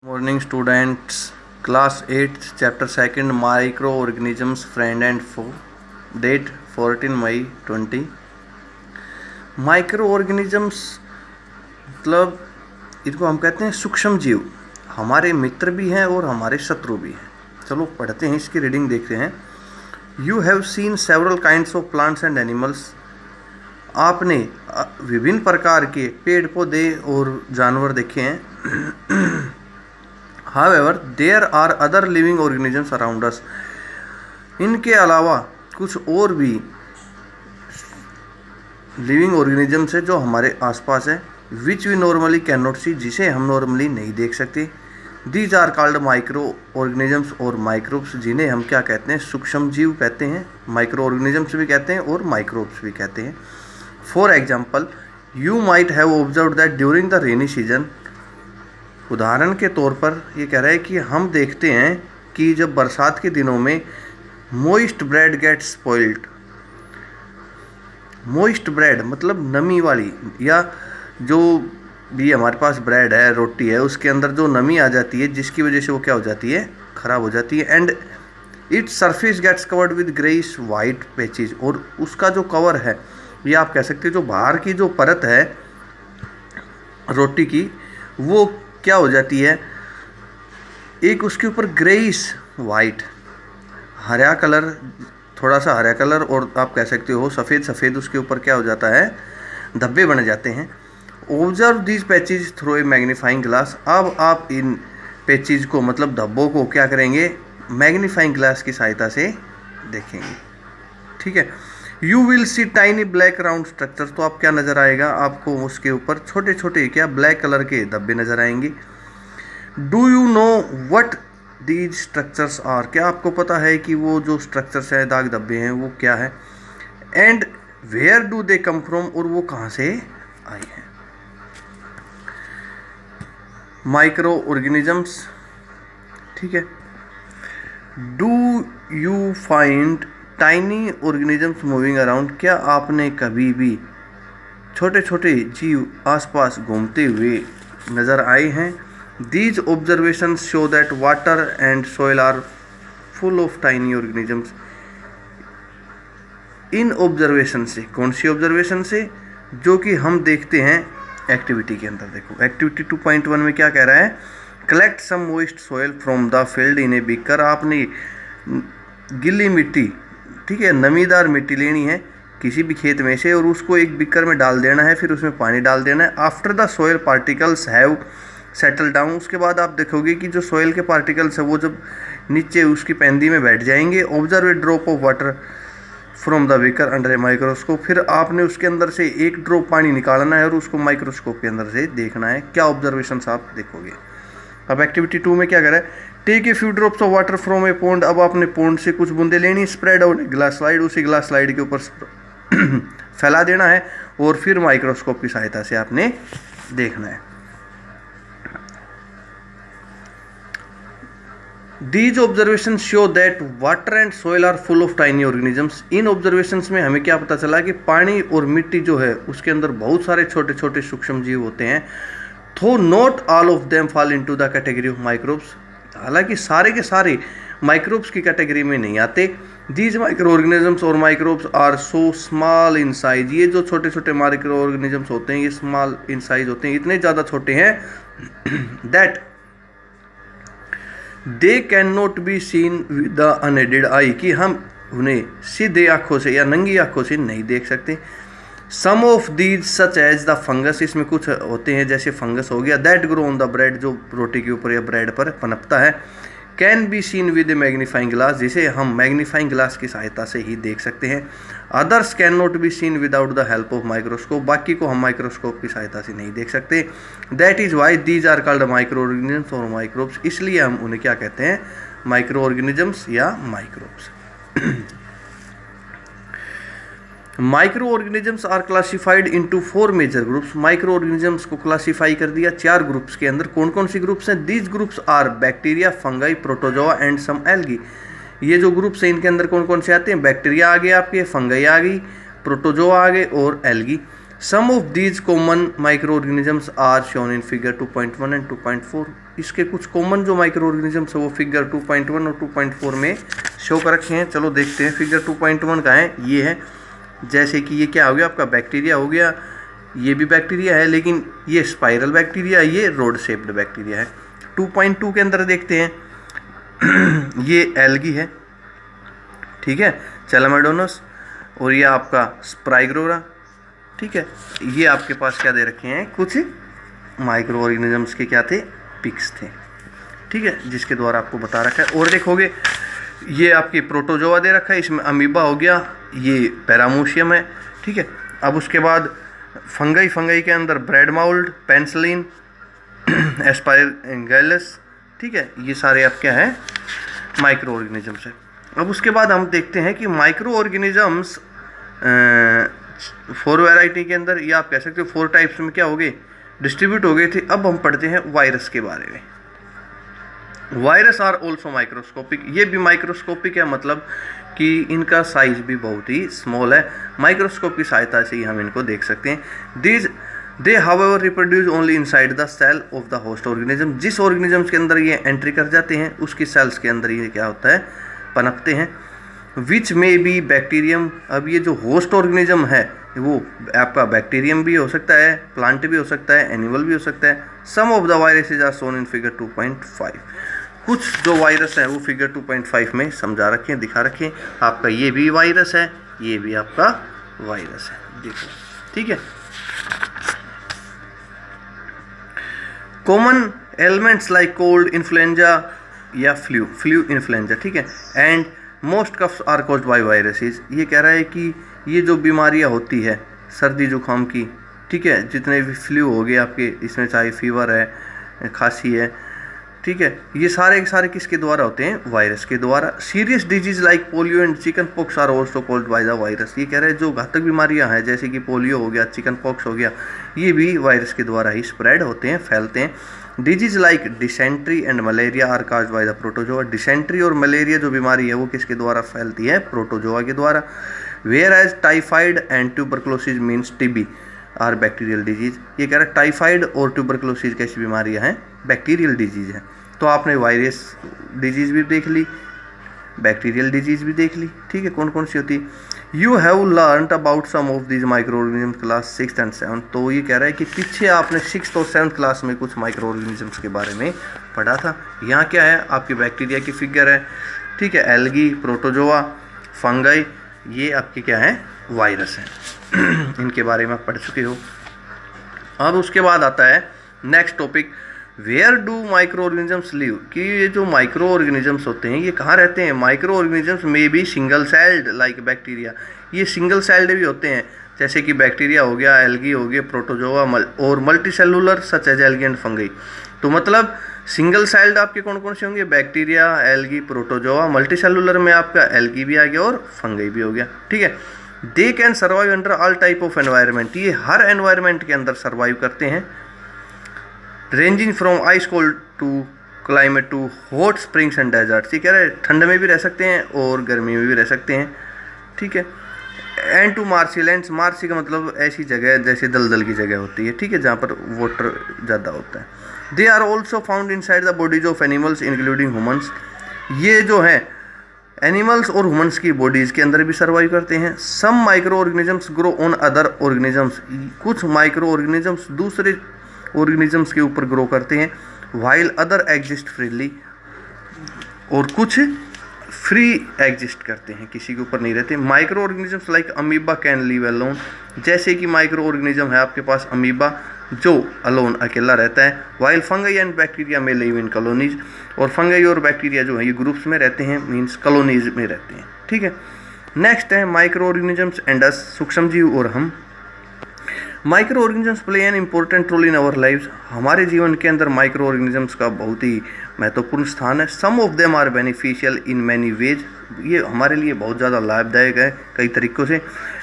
Morning students, class 8 chapter 2 microorganisms friend and foe, date 14 May 20। Microorganisms मतलब इनको हम कहते हैं सूक्ष्म जीव। हमारे मित्र भी हैं और हमारे शत्रु भी हैं। चलो पढ़ते हैं, इसकी रीडिंग देखते हैं। You have seen several kinds of plants and animals. आपने विभिन्न प्रकार के पेड़ पौधे और जानवर देखे हैं। However, there are other living organisms around us. इनके अलावा कुछ और भी लिविंग ऑर्गेनिजम्स है जो हमारे आसपास है, which we normally can not see, जिसे हम नॉर्मली नहीं देख सकते। These are called micro organisms और माइक्रोब्स, जिन्हें हम क्या कहते हैं, सूक्ष्म जीव कहते हैं। माइक्रो ऑर्गेनिजम्स भी कहते हैं और माइक्रोब्स भी कहते हैं। For example, you might have observe that during the rainy season. उदाहरण के तौर पर ये कह रहा है कि हम देखते हैं कि जब बरसात के दिनों में moist bread gets spoiled. Moist bread मतलब नमी वाली, या जो भी हमारे पास ब्रेड है, रोटी है, उसके अंदर जो नमी आ जाती है जिसकी वजह से वो क्या हो जाती है, ख़राब हो जाती है। And its surface gets covered with greyish white patches. और उसका जो कवर है, ये आप कह सकते हैं जो बाहर की जो परत है रोटी की, वो क्या हो जाती है, एक उसके ऊपर ग्रेइश वाइट, हरा कलर, थोड़ा सा हरा कलर, और आप कह सकते हो सफ़ेद सफ़ेद उसके ऊपर क्या हो जाता है, धब्बे बन जाते हैं। Observe these patches through a magnifying glass. अब आप इन पैचेज को मतलब धब्बों को क्या करेंगे, मैग्नीफाइंग ग्लास की सहायता से देखेंगे। ठीक है। You will see tiny black round structures. तो आप क्या नज़र आएगा, आपको उसके ऊपर छोटे छोटे क्या ब्लैक कलर के धब्बे नज़र आएंगे। Do you know what these structures are. क्या आपको पता है कि वो जो स्ट्रक्चर्स हैं, दाग धब्बे हैं, वो क्या है। And where do they come from, और वो कहाँ से आए हैं। Micro organisms. ठीक है। Do you find tiny organisms moving around. क्या आपने कभी भी छोटे छोटे जीव आसपास घूमते हुए नज़र आए हैं। These observation show that water and soil are full of tiny organisms. इन ऑब्जर्वेशन से, कौन सी ऑब्जर्वेशन से, जो कि हम देखते हैं एक्टिविटी के अंदर। देखो एक्टिविटी 2.1 में क्या कह रहा है, collect some moist soil from the field in a beaker. आपने गिल्ली मिट्टी, ठीक है, नमीदार मिट्टी लेनी है किसी भी खेत में से, और उसको एक बिकर में डाल देना है, फिर उसमें पानी डाल देना है। After the soil particles have settle down. उसके बाद आप देखोगे कि जो सॉइल के पार्टिकल्स है वो जब नीचे उसकी पैंदी में बैठ जाएंगे। Observe a drop of water from the beaker under a microscope. फिर आपने उसके अंदर से एक ड्रॉप पानी निकालना है और उसको माइक्रोस्कोप के अंदर से देखना है। क्या ऑब्जर्वेशंस आप देखोगे। अब एक्टिविटी 2 में क्या करा है, take a few drops of water from a pond. अब आपने पॉन्ड से कुछ बूंदे लेनी, स्प्रेड आउट ग्लास स्लाइड, उसी ग्लास स्लाइड के ऊपर फैला देना है, और फिर माइक्रोस्कोप की सहायता से आपने देखना है। These observations show that water and soil are full of tiny organisms. In observations में हमें क्या पता चला कि पानी और मिट्टी जो है उसके अंदर बहुत सारे छोटे छोटे सूक्ष्म जीव होते हैं। Though not all of them fall into the category of microbes. हालांकि सारे के सारे माइक्रोब्स की कैटेगरी में नहीं आते। These microorganisms और microbes are so small in size. ये जो छोटे छोटे माइक्रो ऑर्गेनिजम्स होते हैं ये स्मॉल इन साइज होते हैं, इतने ज़्यादा छोटे हैं that they can not be seen with the unaided eye, कि हम उन्हें सीधे आँखों से या नंगी आँखों से नहीं देख सकते। Some of these such as the fungus. इसमें कुछ होते हैं जैसे फंगस हो गया, that grow on the bread, जो रोटी के ऊपर या ब्रेड पर पनपता है। Can be seen with a magnifying glass, जिसे हम मैग्नीफाइंग ग्लास की सहायता से ही देख सकते हैं। Others can not be scene without the help of microscope, बाकी को हम माइक्रोस्कोप की सहायता से नहीं देख सकते। That is why these are called micro organisms और माइक्रोब्स। इसलिए हम उन्हें क्या कहते हैं, माइक्रो ऑर्गेनिजम्स या microbes. Micro organisms are classified into 4 major groups. Micro organisms को क्लासिफाई कर दिया 4 ग्रुप्स के अंदर। कौन कौन सी ग्रुप्स हैं, these groups are bacteria, fungi, protozoa and some algae. ये जो ग्रुप्स हैं इनके अंदर कौन कौन से आते हैं, बैक्टीरिया आ गए आपके, फंगाई आ गई, प्रोटोजोआ आ गए और algae. Some of these common micro organisms are shown in figure 2.1 and 2.4। इसके कुछ कॉमन जो माइक्रो ऑर्गेनिजम्स है वो फिगर 2.1 और 2.4 में शो कर रखे हैं। चलो देखते हैं फिगर 2.1 का है, ये है। जैसे कि ये क्या हो गया आपका, बैक्टीरिया हो गया, ये भी बैक्टीरिया है लेकिन ये स्पाइरल बैक्टीरिया, ये रोड शेप्ड बैक्टीरिया है। 2.2 के अंदर देखते हैं ये एल्गी है, ठीक है, चैलामेडोनस, और ये आपका स्प्राइग्रोरा, ठीक है। ये आपके पास क्या दे रखे हैं, कुछ माइक्रो ऑर्गेनिजम्स के क्या थे, पिक्स थे, ठीक है, जिसके द्वारा आपको बता रखा है। और देखोगे ये आपकी प्रोटोजोआ दे रखा है, इसमें अमीबा हो गया, ये पैरामोशियम है, ठीक है। अब उसके बाद फंगई के अंदर ब्रेड माउल्ड, पेंसिलिन, एस्पारगैलस, ठीक है, ये सारे आप क्या है, माइक्रो ऑर्गेनिजम्स है। अब उसके बाद हम देखते हैं कि माइक्रो ऑर्गेनिजम्स 4 वैरायटी के अंदर, या आप कह सकते हो 4 टाइप्स में क्या हो गए, डिस्ट्रीब्यूट हो गए थे। अब हम पढ़ते हैं वायरस के बारे में। वायरस आर ऑल्सो माइक्रोस्कोपिक, ये भी माइक्रोस्कोपिक है, मतलब कि इनका साइज भी बहुत ही स्मॉल है। माइक्रोस्कोप की सहायता से ही हम इनको देख सकते हैं। They however reproduce only inside the cell of the host organism, जिस ऑर्गेनिज्म के अंदर ये एंट्री कर जाते हैं उसकी सेल्स के अंदर ये क्या होता है, पनपते हैं। विच में बी बैक्टीरियम, अब ये जो होस्ट ऑर्गेनिज्म है वो आपका बैक्टीरियम भी हो सकता है, प्लांट भी हो सकता है, एनिमल भी हो सकता है। Some of the viruses are shown in figure 2.5, कुछ जो वायरस है वो फिगर 2.5 में समझा रखे हैं, दिखा रखे हैं। आपका ये भी वायरस है, ये भी आपका वायरस है, देखो, ठीक है। Common elements like cold, influenza या फ्लू इन्फ्लुएंजा, ठीक है, and most coughs are caused by viruses. ये कह रहा है कि ये जो बीमारियां होती है सर्दी जुकाम की, ठीक है, जितने भी फ्लू हो गए आपके, इसमें चाहे फीवर है, खांसी है, ठीक है, ये सारे के सारे किसके द्वारा होते हैं, वायरस के द्वारा। Serious disease like polio and chicken pox are also called by the virus. ये कह रहे हैं जो घातक बीमारियां हैं जैसे कि पोलियो हो गया, चिकन पॉक्स हो गया, ये भी वायरस के द्वारा ही स्प्रेड होते हैं, फैलते हैं। Disease like dysentery and malaria are caused by the protozoa. Dysentery और मलेरिया जो बीमारी है वो किसके द्वारा फैलती है, प्रोटोजोआ के द्वारा। Whereas typhoid and tuberculosis means TB are bacterial disease. ये कह रहा है टाइफाइड और ट्यूबरक्लोसिस कैसी बीमारियां हैं, बैक्टीरियल डिजीज है। तो आपने वायरस डिजीज भी देख ली, बैक्टीरियल डिजीज भी देख ली, ठीक है, कौन कौन सी होती है। You have learned about some of these micro organism class 6 and 7। तो ये कह रहा है कि पीछे आपने 6th और 7th क्लास में कुछ माइक्रो ऑर्गेनिजम्स के बारे में पढ़ा था। यहाँ क्या है, आपकी बैक्टीरिया की फिगर है, ठीक है, एल्गी, प्रोटोजोआ, फंगाई, ये आपके क्या है, वायरस हैं। इनके बारे में आप पढ़ चुके हो। अब उसके बाद आता है next topic, where do micro organisms live, कि ये जो माइक्रो ऑर्गेनिजम्स होते हैं ये कहाँ रहते हैं। माइक्रो ऑर्गेनिजम्स में भी सिंगल सेल्ड लाइक बैक्टीरिया, ये सिंगल सेल्ड भी होते हैं, जैसे कि बैक्टीरिया हो गया, एल्गी हो गया, प्रोटोजोआ, और multi cellular such as algae and fungi. तो मतलब सिंगल सेल्ड आपके कौन कौन से होंगे, bacteria, algae, protozoa. Multi cellular में आपका एल्गी भी आ गया और फंगी भी हो गया, ठीक है। They can survive under all type of environment, ये हर एनवायरनमेंट के अंदर सर्वाइव करते हैं। Ranging from ice cold to climate to hot springs and deserts. ये कह रहे हैं ठंड में भी रह सकते हैं और गर्मी में भी रह सकते हैं, ठीक है। And to marshy lands, marshy का मतलब ऐसी जगह जैसे दलदल की जगह होती है, ठीक है, जहाँ पर वाटर ज़्यादा होता है। They are also found inside the bodies of animals including humans. ये जो है एनिमल्स और ह्यूमन्स की बॉडीज़ के अंदर भी सर्वाइव करते हैं। Some micro organisms grow on other organisms, कुछ माइक्रो ऑर्गेनिजम्स दूसरे ऑर्गेनिजम्स के ऊपर ग्रो करते हैं। वाइल अदर एग्जिस्ट फ्रीली, और कुछ फ्री एग्जिस्ट करते हैं, किसी के ऊपर नहीं रहते। Micro organisms like amoeba can live alone, जैसे कि माइक्रो ऑर्गेनिज्म है आपके पास अमीबा जो अलोन अकेला रहता है। वाइल फंगई एंड बैक्टीरिया में लिव इन कॉलोनीज, और फंगई और बैक्टीरिया जो है ये ग्रुप्स में रहते हैं, मीन्स कॉलोनीज में रहते हैं, ठीक है। नेक्स्ट है माइक्रो ऑर्गेनिजम्स एंड अस, सूक्ष्मजीव और हम। Micro organisms play an important role in our lives, हमारे जीवन के अंदर माइक्रो ऑर्गेनिजम्स का बहुत ही महत्वपूर्ण स्थान है। Some of them are beneficial in many ways, ये हमारे लिए बहुत ज़्यादा लाभदायक है कई तरीक़ों से।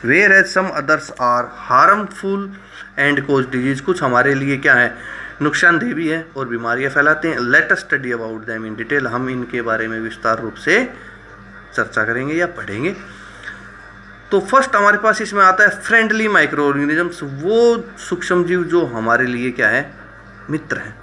Whereas some others are harmful and cause disease, कुछ हमारे लिए क्या है, नुकसानदेह भी है और बीमारियाँ फैलाते हैं। Let us study about them in detail, हम इनके बारे में विस्तार रूप से चर्चा करेंगे या पढ़ेंगे। तो फर्स्ट हमारे पास इसमें आता है फ्रेंडली माइक्रो ऑर्गेनिजम्स, वो सूक्ष्मजीव जो हमारे लिए क्या है, मित्र हैं।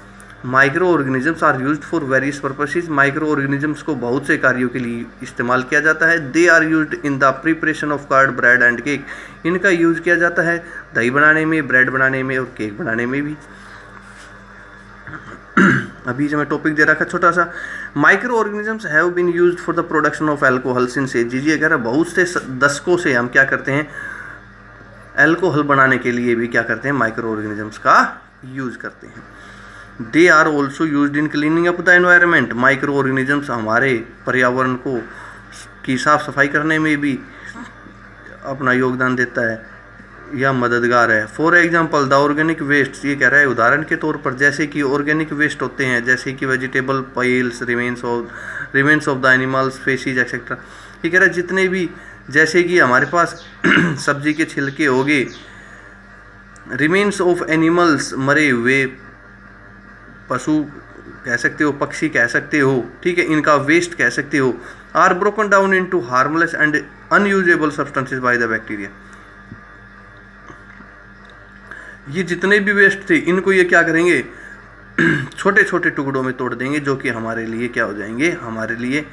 Micro organisms are used for various purposes, micro organisms को बहुत से कार्यों के लिए इस्तेमाल किया जाता है। They are used in the preparation of curd, bread and cake, इनका यूज किया जाता है दही बनाने में, ब्रेड बनाने में और केक बनाने में भी। अभी जो मैं टॉपिक दे रखा छोटा सा, micro organisms have been used for the production of alcohol since ages, अगर बहुत से दशकों से हम क्या करते हैं, अल्कोहल बनाने के लिए भी क्या करते हैं, माइक्रो ऑर्गेनिजम्स का यूज करते हैं। They are also used in cleaning up the environment, micro organisms हमारे पर्यावरण को की साफ सफाई करने में भी अपना योगदान देता है या मददगार है। For example the organic waste, ये कह रहा है उदाहरण के तौर पर, जैसे कि ऑर्गेनिक वेस्ट होते हैं, जैसे कि vegetable piles, remains of the animals faces etcetera, ये कह रहा है जितने भी, जैसे कि हमारे पास सब्जी के छिलके हो गए, रिमेन्स ऑफ एनिमल्स, मरे हुए पशु कह सकते हो, पक्षी कह सकते हो, ठीक है, इनका वेस्ट कह सकते हो, are broken down into harmless and unusable substances by the bacteria, ये जितने भी वेस्ट थे इनको ये क्या करेंगे, छोटे छोटे टुकड़ों में तोड़ देंगे, जो कि हमारे लिए क्या हो जाएंगे, हमारे लिए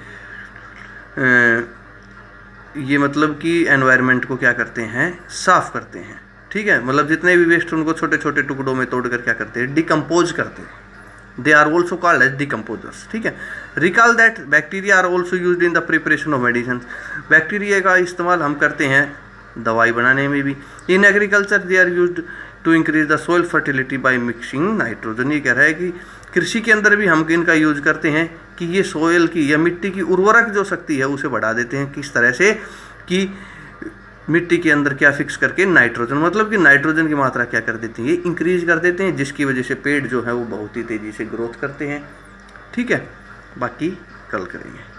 ये मतलब कि एनवायरनमेंट को क्या करते हैं, साफ करते हैं, ठीक है। मतलब जितने भी वेस्ट उनको छोटे छोटे टुकड़ों में तोड़कर क्या करते हैं, डिकम्पोज करते हैं। They are also called as decomposers, ठीक है। Recall that bacteria are also used in the preparation of medicine, bacteria का इस्तेमाल हम करते हैं दवाई बनाने में भी। In agriculture they are used to increase the soil fertility by mixing nitrogen, ये कह रहा है कि कृषि के अंदर भी हम इनका यूज करते हैं कि ये सोयल की या मिट्टी की उर्वरक जो शक्ति है उसे बढ़ा देते हैं। किस तरह से कि मिट्टी के अंदर क्या फिक्स करके नाइट्रोजन, मतलब कि नाइट्रोजन की मात्रा क्या कर देती है, इंक्रीज कर देते हैं, जिसकी वजह से पेड़ जो है वो बहुत ही तेज़ी से ग्रोथ करते हैं, ठीक है। बाकी कल करेंगे।